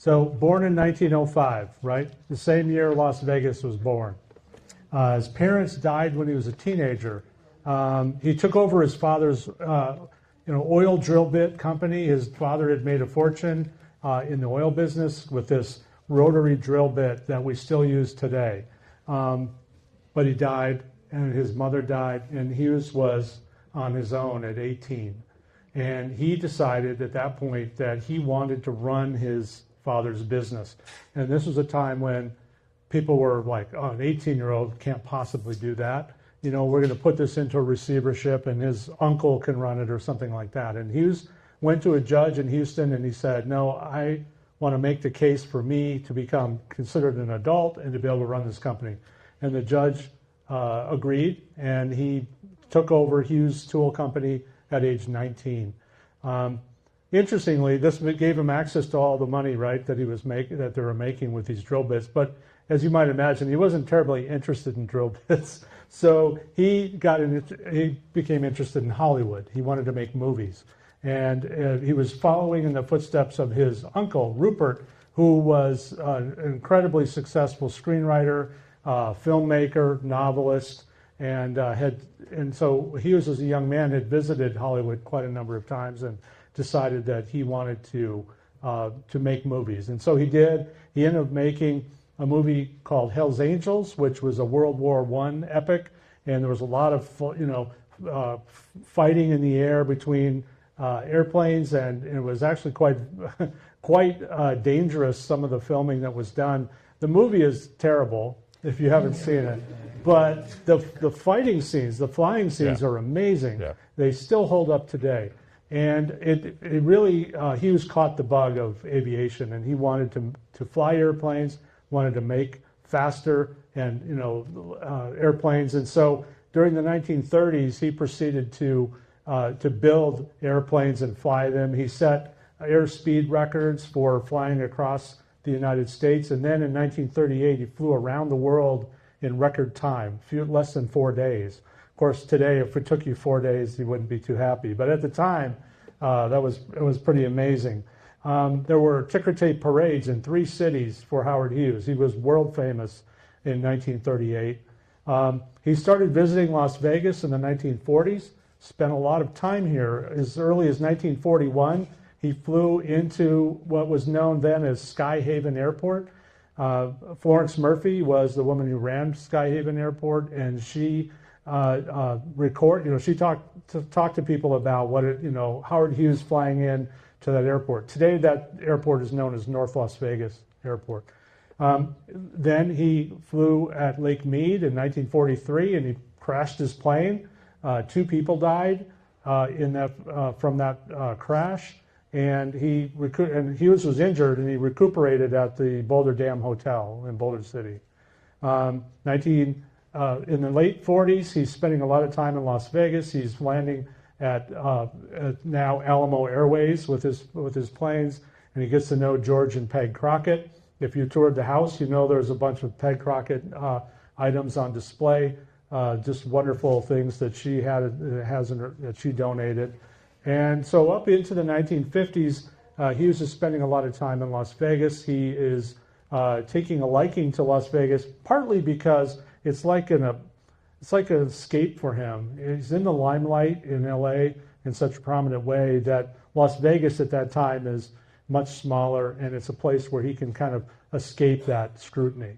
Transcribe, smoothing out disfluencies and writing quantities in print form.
So born in 1905, right? The same year Las Vegas was born. His parents died when he was a teenager. He took over his father's oil drill bit company. His father had made a fortune in the oil business with this rotary drill bit that we still use today. But he died, and his mother died, and Hughes was on his own at 18. And he decided at that point that he wanted to run his father's business. And this was a time when people were like, oh, an 18-year-old can't possibly do that. You know, we're going to put this into a receivership and his uncle can run it or something like that. And Hughes went to a judge in Houston and he said, no, I want to make the case for me to become considered an adult and to be able to run this company. And the judge agreed, and he took over Hughes Tool Company at age 19. Interestingly, this gave him access to all the money, right, that they were making with these drill bits. But as you might imagine, he wasn't terribly interested in drill bits. So he became interested in Hollywood. He wanted to make movies. And he was following in the footsteps of his uncle, Rupert, who was an incredibly successful screenwriter, filmmaker, novelist, and so Hughes, as a young man, had visited Hollywood quite a number of times and decided that he wanted to make movies. And so he did. He ended up making a movie called Hell's Angels, which was a World War I epic, and there was a lot of fighting in the air between airplanes, and it was actually quite dangerous, some of the filming that was done. The movie is terrible if you haven't seen it, but the fighting scenes, the flying scenes are amazing. Yeah. They still hold up today. And it really, Hughes caught the bug of aviation, and he wanted to fly airplanes, wanted to make faster and airplanes. And so during the 1930s, he proceeded to build airplanes and fly them. He set airspeed records for flying across the United States. And then in 1938, he flew around the world in record time, less than 4 days. Of course, today, if it took you 4 days, you wouldn't be too happy. But at the time, it was pretty amazing. There were ticker tape parades in 3 cities for Howard Hughes. He was world famous in 1938. He started visiting Las Vegas in the 1940s, spent a lot of time here. As early as 1941, he flew into what was known then as Skyhaven Airport. Florence Murphy was the woman who ran Skyhaven Airport, and she she talked to people about Howard Hughes flying in to that airport. Today, that airport is known as North Las Vegas Airport. Then he flew at Lake Mead in 1943, and he crashed his plane. 2 people died from that crash, and Hughes was injured, and he recuperated at the Boulder Dam Hotel in Boulder City. In the late 40s, he's spending a lot of time in Las Vegas. He's landing at now Alamo Airways with his planes, and he gets to know George and Peg Crockett. If you toured the house, you know there's a bunch of Peg Crockett items on display, just wonderful things that she that she donated. And so up into the 1950s, Hughes is spending a lot of time in Las Vegas. He is taking a liking to Las Vegas, partly because it's like an escape for him. He's in the limelight in LA in such a prominent way that Las Vegas at that time is much smaller, and it's a place where he can kind of escape that scrutiny.